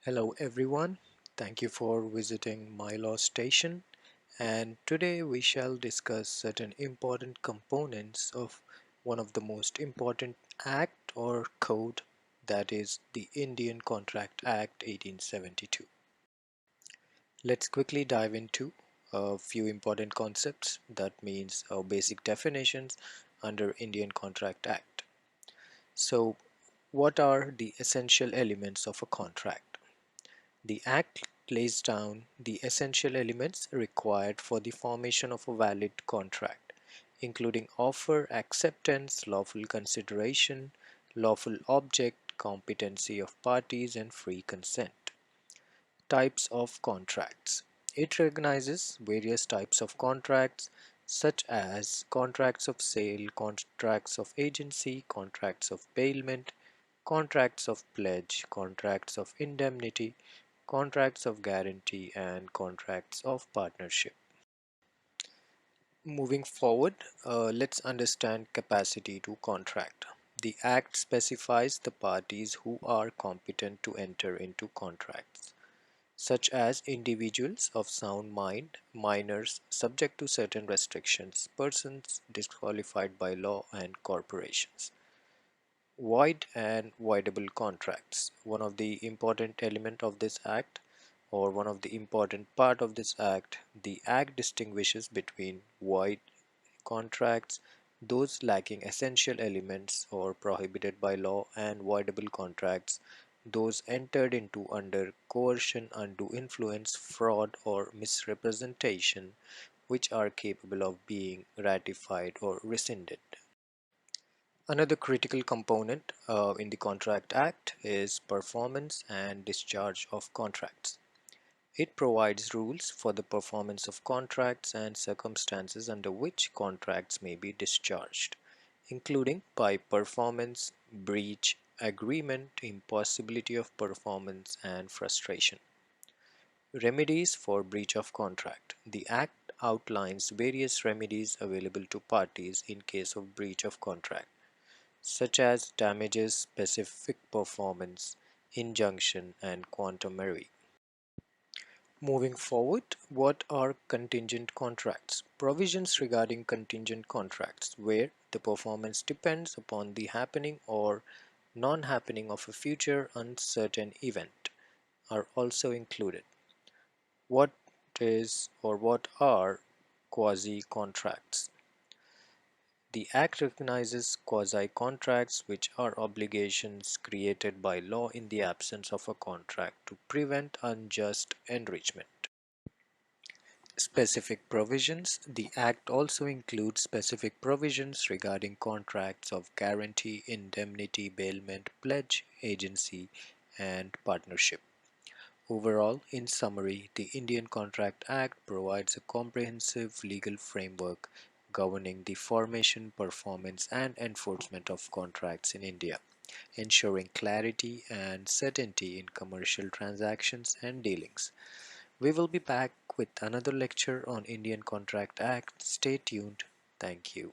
Hello everyone, thank you for visiting my law station, and today we shall discuss certain important components of one of the most important act or code, that is the Indian Contract Act 1872. Let's quickly dive into a few important concepts, that means basic definitions under Indian Contract Act. So what are the essential elements of a contract? The Act lays down the essential elements required for the formation of a valid contract, including offer, acceptance, lawful consideration, lawful object, competency of parties, and free consent. Types of contracts. It recognizes various types of contracts such as contracts of sale, contracts of agency, contracts of bailment, contracts of pledge, contracts of indemnity, contracts of guarantee, and contracts of partnership. Moving forward, let's understand capacity to contract. The Act specifies the parties who are competent to enter into contracts, such as individuals of sound mind, minors subject to certain restrictions, persons disqualified by law, and corporations. Void and voidable contracts. One of the important element of this act, or one of the important part of this act, the act distinguishes between void contracts, those lacking essential elements or prohibited by law, and voidable contracts, those entered into under coercion, undue influence, fraud, or misrepresentation, which are capable of being ratified or rescinded. Another critical component in the Contract Act is performance and discharge of contracts. It provides rules for the performance of contracts and circumstances under which contracts may be discharged, including by performance, breach, agreement, impossibility of performance, and frustration. Remedies for breach of contract. The Act outlines various remedies available to parties in case of breach of contract, such as damages, specific performance, injunction, and quantum. Moving forward, what are contingent contracts? Provisions regarding contingent contracts, where the performance depends upon the happening or non-happening of a future uncertain event, are also included. What is or what are quasi-contracts? The Act recognizes quasi-contracts, which are obligations created by law in the absence of a contract to prevent unjust enrichment. Specific provisions. The Act also includes specific provisions regarding contracts of guarantee, indemnity, bailment, pledge, agency, and partnership. Overall, in summary, the Indian Contract Act provides a comprehensive legal framework governing the formation, performance, and enforcement of contracts in India, ensuring clarity and certainty in commercial transactions and dealings. We will be back with another lecture on Indian Contract Act. Stay tuned. Thank you.